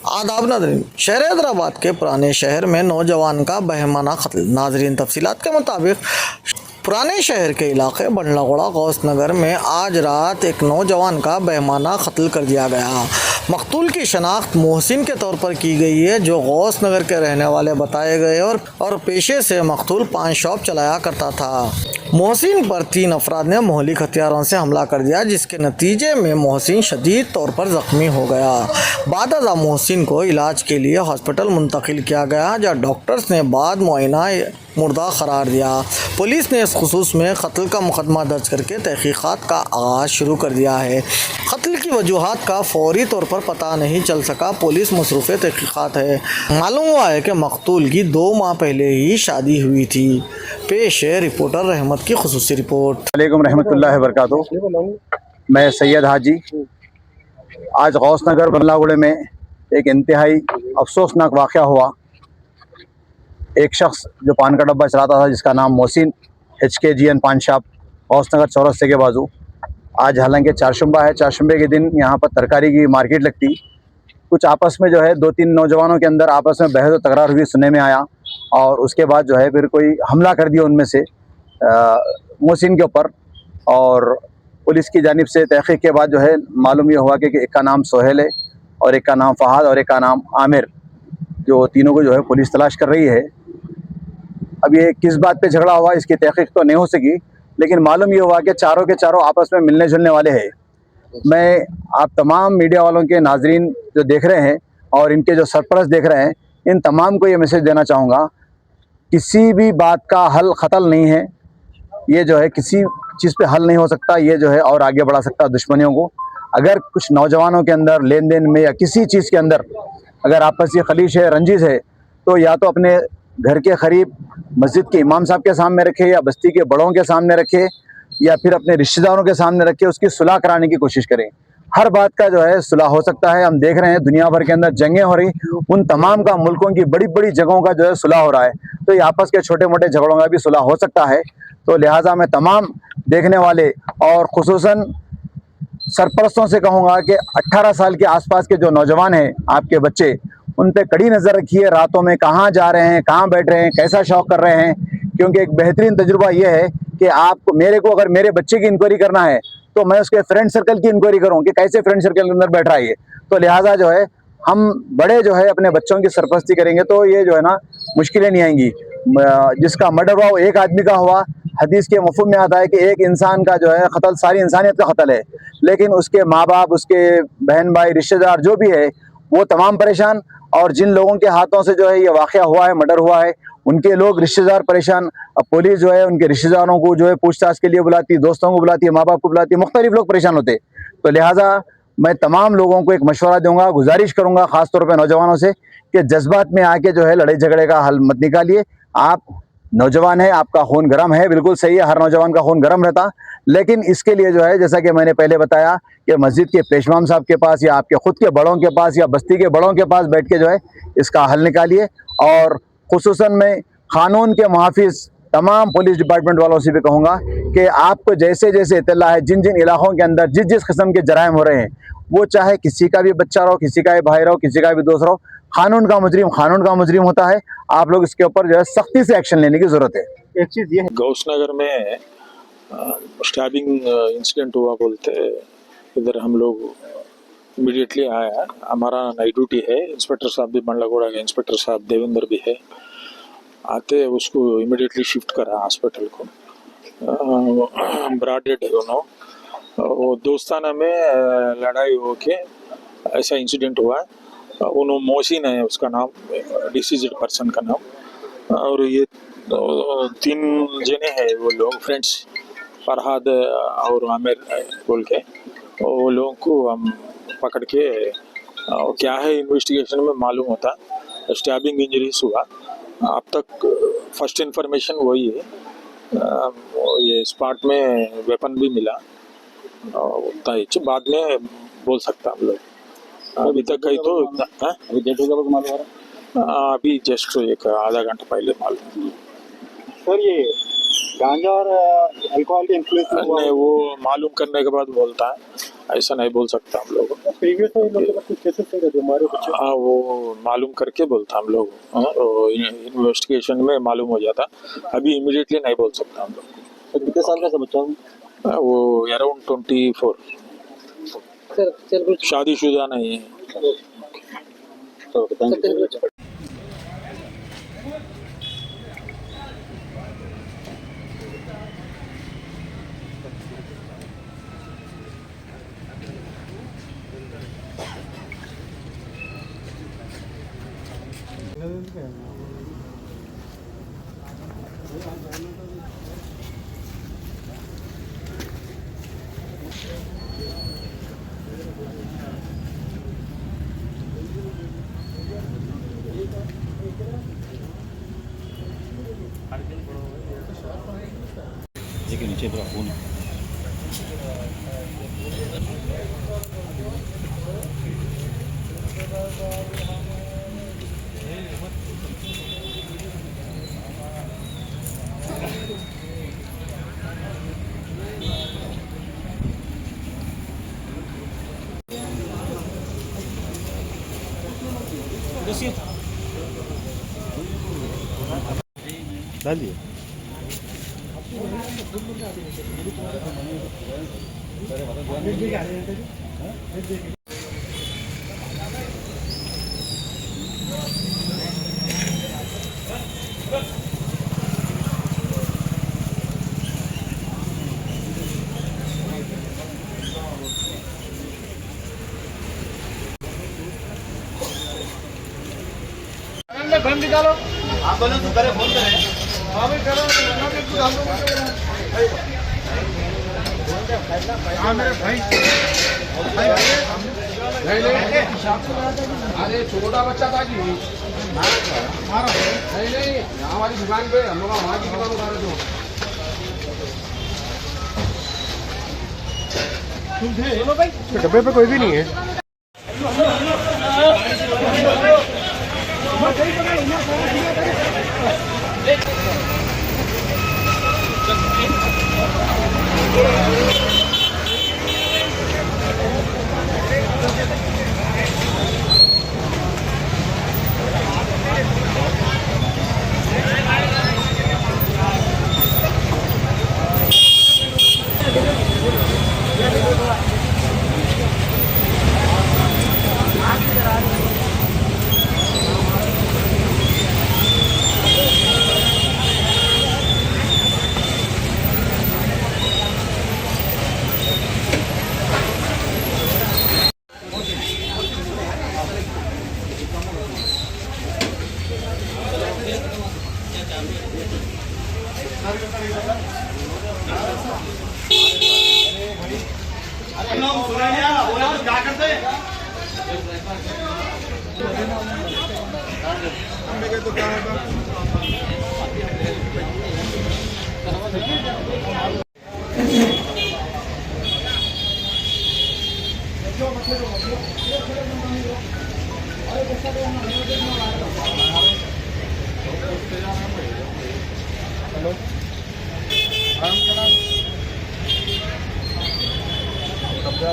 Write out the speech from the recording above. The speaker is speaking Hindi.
आदाब नाज़रीन, शहर हैदराबाद के पुराने शहर में नौजवान का बहमाना कत्ल। नाज़रीन, तफसीलात के मुताबिक पुराने शहर के इलाके बंडलागोड़ा गौस नगर में आज रात एक नौजवान का बहमाना कत्ल कर दिया गया। मकतूल की शनाख्त मोहसिन के तौर पर की गई है, जो गौस नगर के रहने वाले बताए गए और पेशे से मकतूल पान शॉप चलाया करता था। मोहसिन पर 3 अफराद ने मोहलिक हथियारों से हमला कर दिया, जिसके नतीजे में मोहसिन शदीद तौर पर ज़ख्मी हो गया। बादअज़ा मोहसिन को इलाज के लिए हॉस्पिटल मुंतकिल किया गया, जहाँ डॉक्टर्स ने बाद मुआयना मुर्दा करार दिया। पुलिस ने इस खुसूस में कत्ल का मुकदमा दर्ज करके तहकीक़ात का आगाज़ शुरू कर दिया है। कत्ल की वजूहात का फौरी तौर पर पता नहीं चल सका। पुलिस मसरूफ़ तहकीक़ात है। मालूम हुआ है कि मकतूल की 2 माह पहले ही शादी हुई थी। पेश है रिपोर्टर रहमत की खुसूसी रिपोर्ट। वालेकुम रहमतुल्लाहि व बरकातुहू। मैं सैयद हाजी। आज गौस नगर बंडलागोड़े में एक इंतहाई अफसोसनाक वाक़या हुआ। एक शख्स जो पान का डब्बा चलाता था, जिसका नाम मोहसिन HKGN पान शॉप गौस नगर चौरस्ते के बाजू। आज हालांकि चारशंबा है, चारशंबे के दिन यहाँ पर तरकारी की मार्केट लगती। कुछ आपस में जो है 2-3 नौजवानों के अंदर आपस में बहस और तकरार हुई, सुनने में आया। और उसके बाद जो है फिर कोई हमला कर दिया उनमें से मोहसिन के ऊपर। और पुलिस की जानिब से तहक़ीक़ के बाद जो है मालूम ये हुआ कि एक का नाम सोहेल है और एक का नाम फ़हाद और एक का नाम आमिर, जो तीनों को जो है पुलिस तलाश कर रही है। अब ये किस बात पे झगड़ा हुआ इसकी तहक़ीक़ तो नहीं हो सकी, लेकिन मालूम ये हुआ कि चारों के चारों आपस में मिलने जुलने वाले हैं। मैं आप तमाम मीडिया वालों के नाजरीन जो देख रहे हैं और इनके जो सरपरस्त देख रहे हैं, इन तमाम को ये मैसेज देना चाहूँगा, किसी भी बात का हल ख़तल नहीं है। ये जो है किसी चीज़ पे हल नहीं हो सकता, ये जो है और आगे बढ़ा सकता दुश्मनियों को। अगर कुछ नौजवानों के अंदर लेन देन में या किसी चीज़ के अंदर अगर आपसी खलीश है, रंजिश है, तो या तो अपने घर के करीब मस्जिद के इमाम साहब के सामने रखे या बस्ती के बड़ों के सामने रखे या फिर अपने रिश्तेदारों के सामने रखे, उसकी सुलह कराने की कोशिश करें। हर बात का जो है सुलह हो सकता है। हम देख रहे हैं दुनिया भर के अंदर जंगें हो रही, उन तमाम का मुल्कों की बड़ी बड़ी जगहों का जो है सुलह हो रहा है, तो ये आपस के छोटे मोटे झगड़ों का भी सुलह हो सकता है। तो लिहाजा मैं तमाम देखने वाले और खुसूसन सरपरस्तों से कहूँगा कि 18 साल के आसपास के जो नौजवान हैं, आपके बच्चे, उन पे कड़ी नज़र रखिए। रातों में कहाँ जा रहे हैं, कहाँ बैठ रहे हैं, कैसा शौक़ कर रहे हैं। क्योंकि एक बेहतरीन तजुर्बा ये है कि आपको मेरे को अगर मेरे बच्चे की इंक्वायरी करना है तो मैं उसके फ्रेंड सर्कल की इंक्वायरी करूँ कि कैसे फ्रेंड सर्कल के अंदर बैठ रहा है ये। तो लिहाजा जो है हम बड़े जो है अपने बच्चों की सरपरस्ती करेंगे तो ये जो है ना मुश्किलें नहीं आएंगी। जिसका मर्डर हुआ वो एक आदमी का हुआ। हदीस के मफ़हूम में आता है कि एक इंसान का जो है कत्ल सारी इंसानियत का कत्ल है, लेकिन उसके माँ बाप, उसके बहन भाई, रिश्तेदार जो भी है वो तमाम परेशान। और जिन लोगों के हाथों से जो है ये वाक़या हुआ है, मर्डर हुआ है, उनके लोग रिश्तेदार परेशान। अब पुलिस जो है उनके रिश्तेदारों को जो है पूछताछ के लिए बुलाती, दोस्तों को बुलाती है, माँ बाप को बुलाती है, मुख्तलिफ लोग परेशान होते। तो लिहाजा मैं तमाम लोगों को एक मशवरा दूंगा, गुजारिश करूंगा ख़ास तौर पर नौजवानों से कि जज्बात में आके जो है लड़ाई झगड़े का हल मत निकालिए। आप नौजवान है, आपका खून गर्म है, बिल्कुल सही है, हर नौजवान का खून गर्म रहता, लेकिन इसके लिए जो है जैसा कि मैंने पहले बताया कि मस्जिद के पेशवाम साहब के पास या आपके ख़ुद के बड़ों के पास या बस्ती के बड़ों के पास बैठ के जो है इसका हल निकालिए। और खुसूसन मैं क़ानून के मुहाफ़िज़ तमाम पुलिस डिपार्टमेंट वालों से भी कहूँगा कि आपको जैसे जैसे इत्तला है, जिन जिन इलाक़ों के अंदर जिस जिस किस्म के जराइम हो रहे हैं, वो चाहे किसी का भी बच्चा रहो, किसी का भी भाई रहो, किसी का भी दोस्त रहो, कानून का मुजरिम होता है। आप लोग इसके ऊपर जो है सख्ती से एक्शन लेने की जरूरत है। एक चीज ये है, गौस नगर में स्टैबिंग इंसिडेंट हुआ बोलते इधर हम लोग इमीडिएटली आया। हमारा नाइट ड्यूटी है, इंस्पेक्टर साहब भी बंडलागोड़ा के इंस्पेक्टर साहब देवेंद्र भी है, आते उसको इमीडिएटली शिफ्ट करा हॉस्पिटल को। ब्रॉड डेड है दोनों। वो दोस्ताना में लड़ाई हो के ऐसा इंसिडेंट हुआ। उन्होंने मोहसिन है उसका नाम, डिसीज्ड पर्सन का नाम, और ये 3 जने हैं वो लोग फ्रेंड्स, फरहाद और आमिर बोल के। वो लोगों को हम पकड़ के क्या है इन्वेस्टिगेशन में मालूम होता स्टैबिंग इंजरीज हुआ। अब तक फर्स्ट इन्फॉर्मेशन वही है। ये स्पॉट में वेपन भी मिला, उतना ही बाद में बोल सकता हम लोग। अभी तक कहीं तो अभी डेट होगा मालूम हो रहा अभी जस्ट एक आधा घंटा पहले मालूम। सर। ये गांजा और अल्कोहल के इन्फ्लुएंस वो मालूम करने के बाद बोलता है ऐसा नहीं बोल सकता हम लोग। प्रीवियस में इन लोगों के पास कुछ केसेस नहीं रहते हमारे कुछ हाँ वो मालूम करके बोलता हम लोग, इन्वेस्टिगेशन में मालूम हो जाता, अभी इमीडिएटली नहीं बोल सकता हम लोग। तो कितने साल का बच्चा हूँ वो अराउंड 24, सर शादीशुदा नहीं है। तो थैंक यू। के नीचे पूरा खून है। डालिए फोन निकालो आप बोलो तो करे फोन करे हाँ भाई करो हम लोग हाँ मेरे भाई नहीं अरे छोटा बच्चा था जी हमारा नहीं हमारी दुकान पे हम लोग वहाँ की दुकान उठा रहे थे भाई डब्बे पे कोई भी नहीं है। क्या करते तो क्या होगा हेलो कब्जा